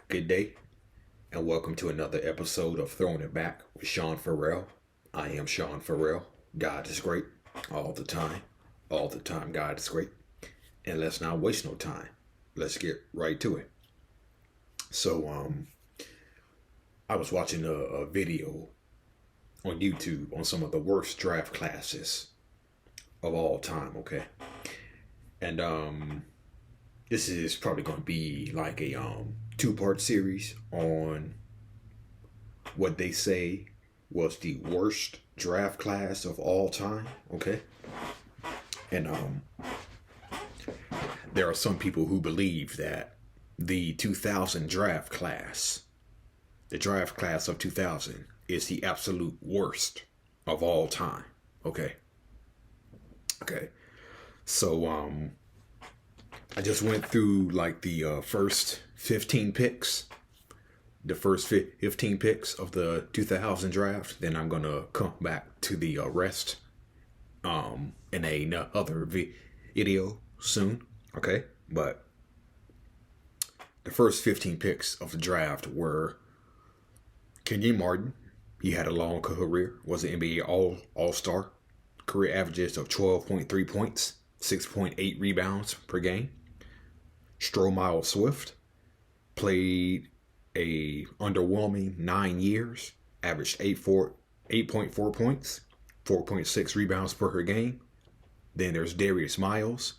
Good day, and welcome to another episode of Throwing It Back with Sean Farrell. I am Sean Farrell. God is great all the time. All the time, God is great. And let's not waste no time. Let's get right to it. So, I was watching a video on YouTube on some of the worst draft classes of all time, okay? And this is probably going to be like a two-part series on what they say was the worst draft class of all time, okay? And there are some people who believe that the 2000 draft class, the draft class of 2000, is the absolute worst of all time, okay? Okay. So I just went through like the first 15 picks, the first 15 picks of the 2000 draft. Then I'm gonna come back to the rest in another video soon. Okay, but the first 15 picks of the draft were Kenyon Martin. He had a long career, was an NBA All-Star. Career averages of 12.3 points, 6.8 rebounds per game. Stromile Swift played a underwhelming 9 years, averaged 8.4 points, 4.6 rebounds per game. Then there's Darius Miles,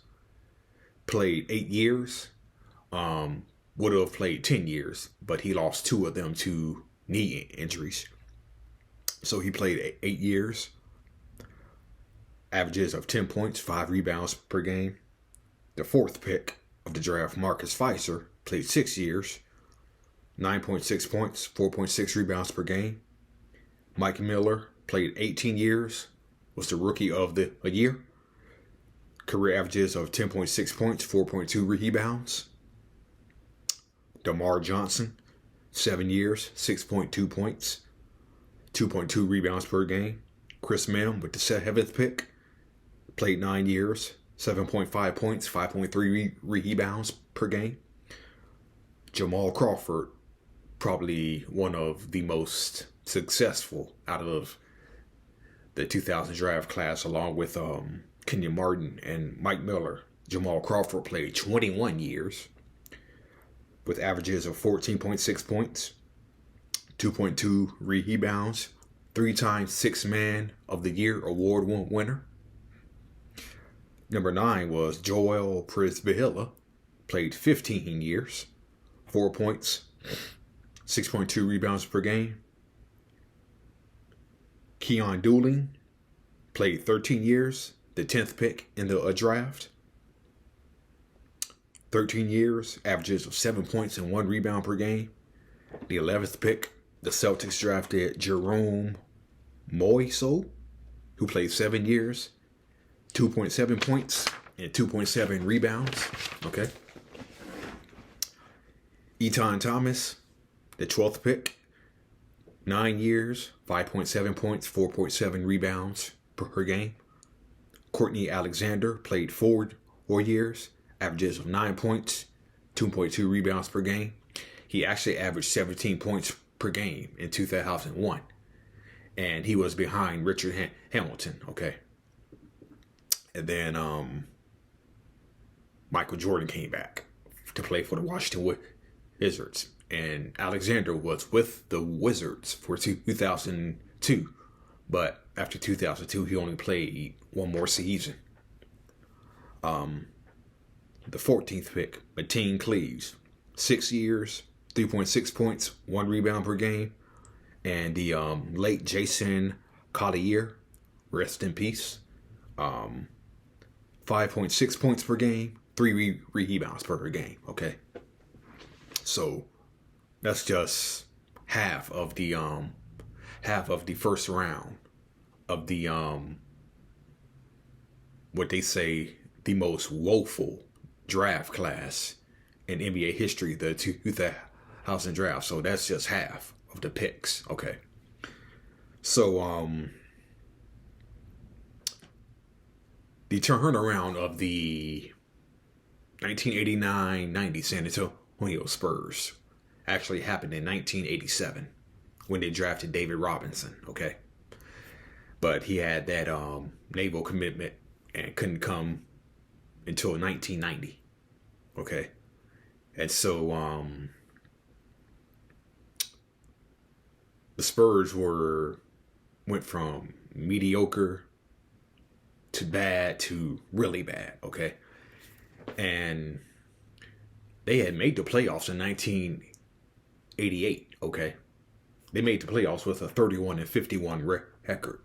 played 8 years, would have played 10 years, but he lost 2 of them to knee injuries. So he played 8 years, averages of 10 points, 5 rebounds per game. The fourth pick of the draft, Marcus Fizer, played 6 years, 9.6 points, 4.6 rebounds per game. Mike Miller played 18 years, was the rookie of the year. Career averages of 10.6 points, 4.2 rebounds. DeMar Johnson, 7 years, 6.2 points, 2.2 rebounds per game. Chris Mihm with the 7th pick, played 9 years, 7.5 points, 5.3 rebounds per game. Jamal Crawford, probably one of the most successful out of the 2000 draft class, along with Kenyon Martin and Mike Miller. Jamal Crawford played 21 years with averages of 14.6 points, 2.2 rebounds, 3-time Sixth Man of the Year award winner. Number 9 was Joel Prisbilla, played 15 years, 4 points, 6.2 rebounds per game. Keon Dooling played 13 years, the 10th pick in the draft. 13 years, averages of 7 points and 1 rebound per game. The 11th pick, the Celtics drafted Jerome Moiso, who played 7 years, 2.7 points and 2.7 rebounds. Okay. Eton Thomas, the 12th pick, 9 years, 5.7 points, 4.7 rebounds per game. Courtney Alexander played 4 years, averages of 9 points, 2.2 rebounds per game. He actually averaged 17 points per game in 2001. And he was behind Richard Hamilton, okay? And then Michael Jordan came back to play for the Washington Wizards. And Alexander was with the Wizards for 2002. But after 2002, he only played 1 more season. The 14th pick, Mateen Cleaves, 6 years, 3.6 points, 1 rebound per game. And the late Jason Collier, rest in peace, 5.6 points per game, 3 rebounds per game. Okay, so that's just half of the first round of the what they say the most woeful draft class in NBA history, the 2000 draft. So that's just half of the picks. Okay, so the turnaround of the 1989-90 San Antonio Spurs actually happened in 1987 when they drafted David Robinson, okay? But he had that naval commitment and couldn't come until 1990, okay? And so the Spurs went from mediocre to bad to really bad, okay? And they had made the playoffs in 1988, okay? They made the playoffs with a 31-51 record.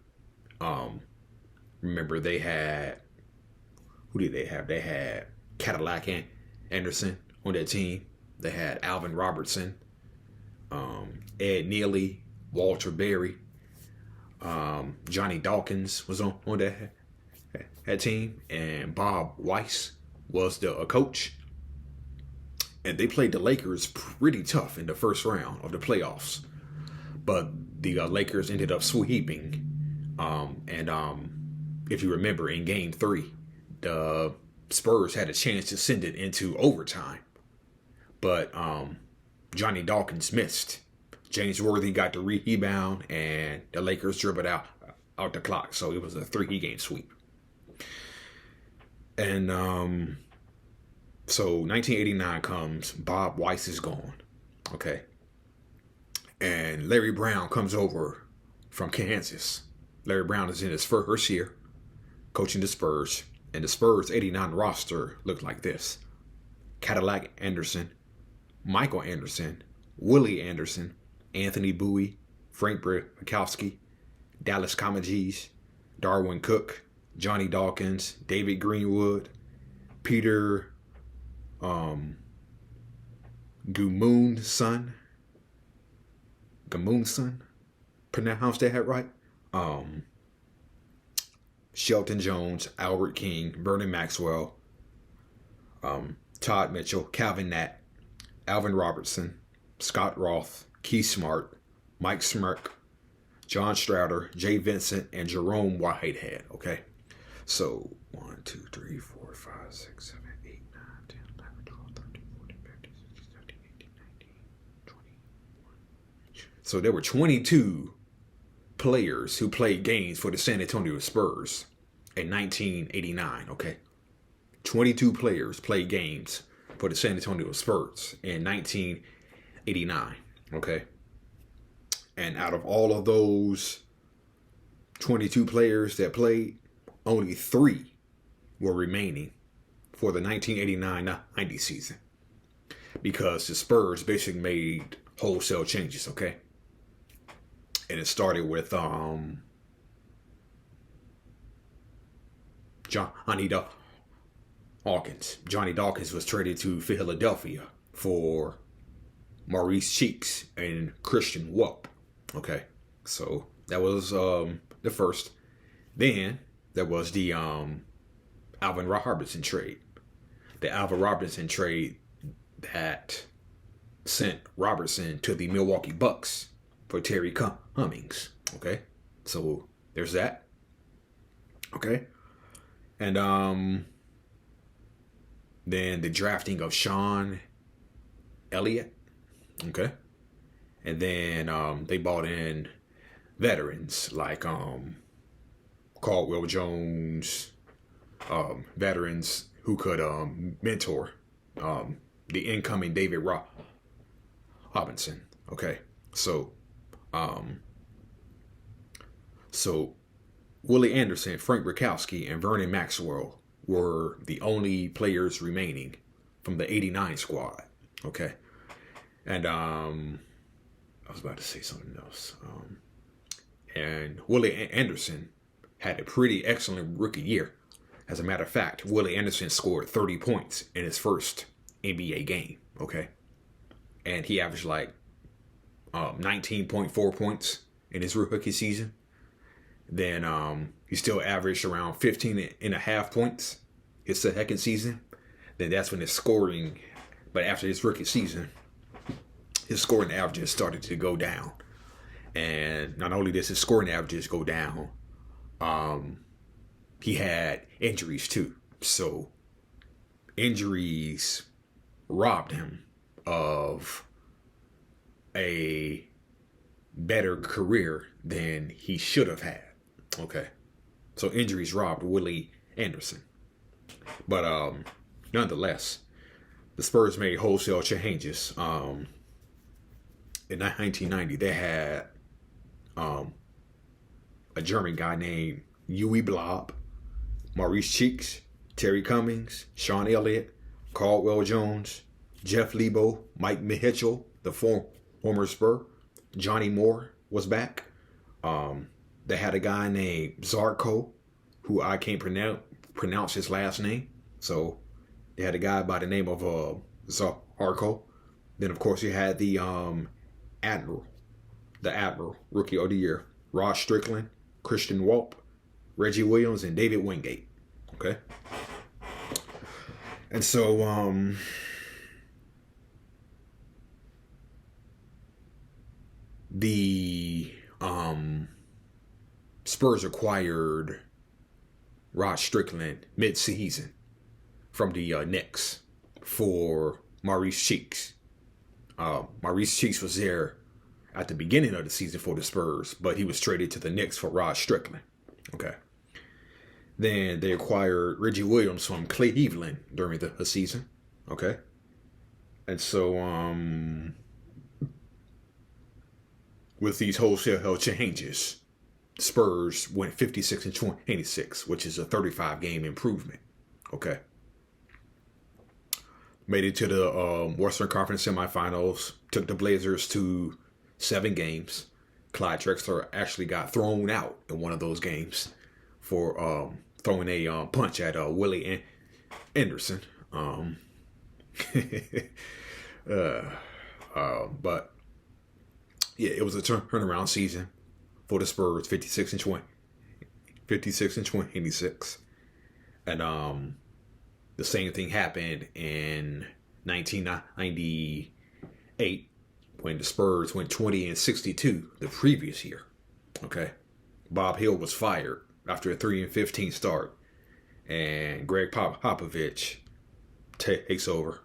Remember, they had, who did they have? They had Cadillac Anderson on that team. They had Alvin Robertson, Ed Neely, Walter Berry, Johnny Dawkins was on that team, and Bob Weiss was the coach. And they played the Lakers pretty tough in the first round of the playoffs. But the Lakers ended up sweeping. If you remember, in Game 3, the Spurs had a chance to send it into overtime. But Johnny Dawkins missed. James Worthy got the rebound, and the Lakers dribbled out the clock. So it was a 3-game sweep. And so 1989 comes. Bob Weiss is gone. Okay. And Larry Brown comes over from Kansas. Larry Brown is in his first year coaching the Spurs. And the Spurs 89 roster looked like this: Cadillac Anderson, Michael Anderson, Willie Anderson, Anthony Bowie, Frank Brickowski, Dallas Comegys, Darwin Cook, Johnny Dawkins, David Greenwood, Peter Gamoonson, pronounced that right? Shelton Jones, Albert King, Vernon Maxwell, Todd Mitchell, Calvin Nat, Alvin Robertson, Scott Roth, Keith Smart, Mike Smirk, John Strouder, Jay Vincent, and Jerome Whitehead. Okay, so 1, 2, 3, 4, 5, 6, 7, 8, 9, 10, 11, 12, 13, 14, 15, 16, 17, 18, 19, 20. So there were 22 players who played games for the San Antonio Spurs in 1989, okay? 22 players played games for the San Antonio Spurs in 1989, okay? And out of all of those 22 players that played, only 3 were remaining for the 1989-90 season, because the Spurs basically made wholesale changes, okay? And it started with Johnny Dawkins. Johnny Dawkins was traded to Philadelphia for Maurice Cheeks and Christian Welp. Okay, so that was the first. Then there was the Alvin Robertson trade. The Alvin Robertson trade that sent Robertson to the Milwaukee Bucks for Terry Cummings. Okay, so there's that. Okay, and then the drafting of Sean Elliott. Okay, and then they bought in veterans like Caldwell Jones, veterans who could mentor the incoming David Robinson. Okay, so Willie Anderson, Frank Brickowski, and Vernon Maxwell were the only players remaining from the 89 squad. Okay, and I was about to say something else. And Willie Anderson had a pretty excellent rookie year. As a matter of fact, Willie Anderson scored 30 points in his first NBA game. Okay, and he averaged like 19.4 points in his rookie season. Then he still averaged around 15.5 points his second season. Then that's when his scoring, but after his rookie season, his scoring averages started to go down. And not only does his scoring averages go down, he had injuries too. So injuries robbed him of a better career than he should have had. Okay. So injuries robbed Willie Anderson. But nonetheless, the Spurs made wholesale changes. In 1990, they had a German guy named Huey Blob, Maurice Cheeks, Terry Cummings, Sean Elliott, Caldwell Jones, Jeff Lebo, Mike Mitchell, the former Spur. Johnny Moore was back. They had a guy named Zarko, who I can't pronounce his last name. So they had a guy by the name of Zarko. Then, of course, you had the Admiral, Rookie of the Year, Rod Strickland, Christian Walp, Reggie Williams, and David Wingate. Okay? And so, the Spurs acquired Rod Strickland mid-season from the Knicks for Maurice Cheeks. Maurice Cheeks was there at the beginning of the season for the Spurs, but he was traded to the Knicks for Rod Strickland. Okay. Then they acquired Reggie Williams from Cleveland during the season. Okay. And so, with these wholesale changes, Spurs went 56-26, which is a 35-game improvement. Okay. Made it to the Western Conference semifinals. Took the Blazers to 7 games. Clyde Drexler actually got thrown out in one of those games for throwing a punch at Willie Anderson. But yeah, it was a turnaround season for the Spurs, 56-26. And the same thing happened in 1998 when the Spurs went 20-62 the previous year. Okay. Bob Hill was fired after a 3-15 start, and Greg Popovich takes over.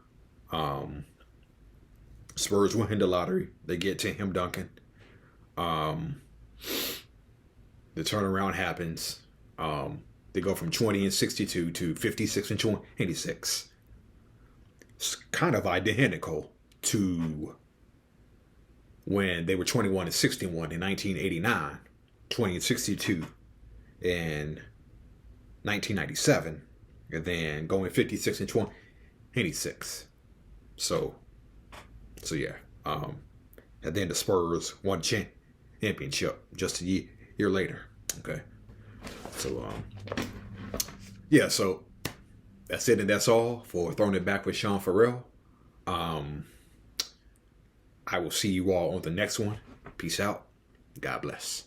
Spurs win the lottery. They get Tim Duncan. The turnaround happens. They go from 20-62 to 56-26. It's kind of identical to when they were 21-61 in 1989, 20-62 in 1997, and then going 56-26. So yeah. And then the Spurs won championship just a year later. Okay. So yeah. So that's it, and that's all for Throwing It Back with Sean Farrell. I will see you all on the next one. Peace out. God bless.